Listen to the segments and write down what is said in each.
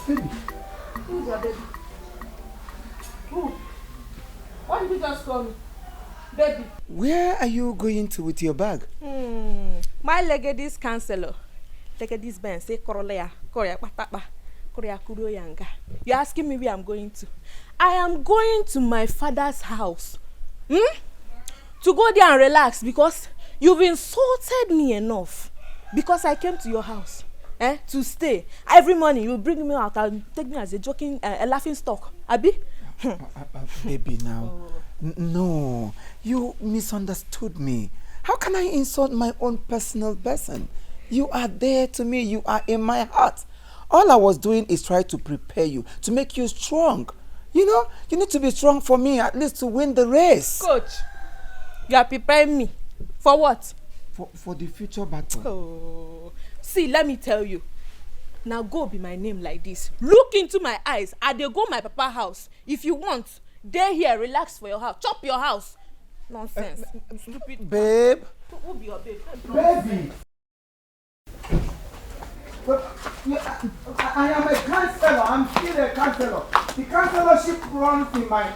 Baby. Who's your baby? Who? What did you just call me? Baby. Where are you going to with your bag? My legady's counselor. Legady's Ben say Korolea, Korea Patapa, Korea Kudo Yanga. You're asking me where I'm going to? I am going to my father's house. To go there and relax because you've insulted me enough. Because I came to your house. To stay. Every morning you bring me out and take me as a joking, a laughing stock. Abi? Baby, now. No, you misunderstood me. How can I insult my own personal person? You are there to me. You are in my heart. All I was doing is try to prepare you, to make you strong. You know, you need to be strong for me, at least to win the race. Coach, you are preparing me. For what? For the future battle. Oh. See, let me tell you. Now go be my name like this. Look into my eyes. I dey go my papa house. If you want, stay here, relax for your house. Chop your house. Nonsense. Stupid. Babe. Who be your babe? Baby. I am a counselor. I'm still a counselor. The counselorship runs in my...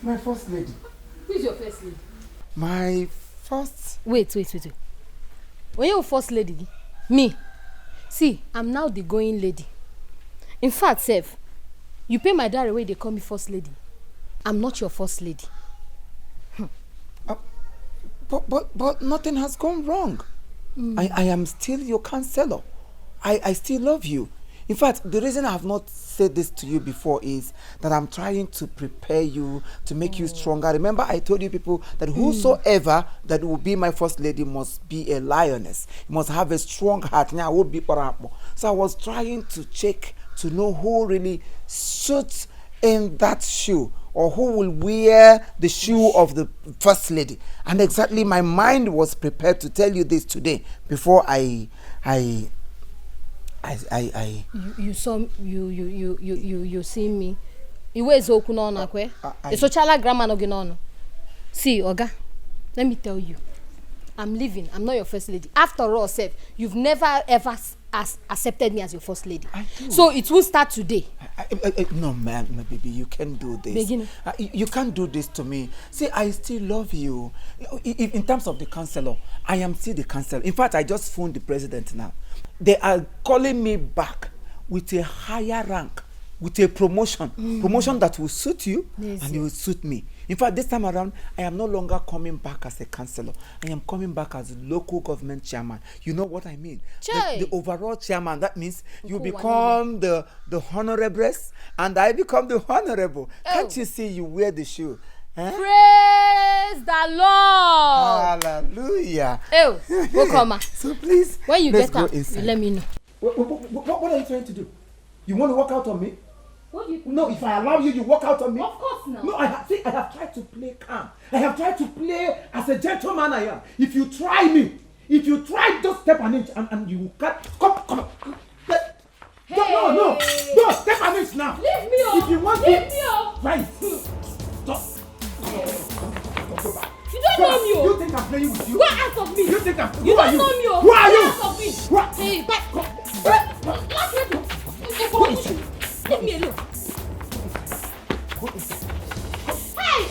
My first lady. Who is your first lady? My first... Wait. When you're first lady, me. See, I'm now the going lady. In fact, Seth, you pay my dad away, they call me first lady. I'm not your first lady. But nothing has gone wrong. I am still your counselor. I still love you. In fact, the reason I have not said this to you before is that I'm trying to prepare you, to make you stronger. Remember, I told you people that whosoever that will be my first lady must be a lioness. Must have a strong heart. Now, I will be so I was trying to check to know who really suits in that shoe, or who will wear the shoe of the first lady. And exactly my mind was prepared to tell you this today before you see me. Iwe is okunono kwe. The social grammar no ginono. See, Oga, let me tell you. I'm leaving. I'm not your first lady. After all, Seth, you've never ever accepted me as your first lady. So it will start today. No, man, my baby, you can't do this. You can't do this to me. See, I still love you. In terms of the counselor, I am still the counselor. In fact, I just phoned the president now. They are calling me back with a higher rank, with a promotion that will suit you and it will suit me. In fact, this time around, I am no longer coming back as a counselor. I am coming back as local government chairman. You know what I mean? The overall chairman. That means you become the honorables and I become the honorable. Can't you see you wear the shoe? Praise the Lord. Hallelujah. Welcome. So please, when you let's get go up, inside. you let me know. What are you trying to do? You want to walk out on me? What do you No, if I allow you, you walk out on me. Of course not. No, I have tried to play calm. I have tried to play as a gentleman I am. If you try me, just step an inch and you can't. Come. Hey. No, step an inch now. Leave me up. If you want Leave me up. Right. Stop. Go back. You don't know me. You think I'm playing with you? Go out of me. You think I'm... You don't know me. Who are you? Go out of me. What? Hey, back. Leave me alone. Hey!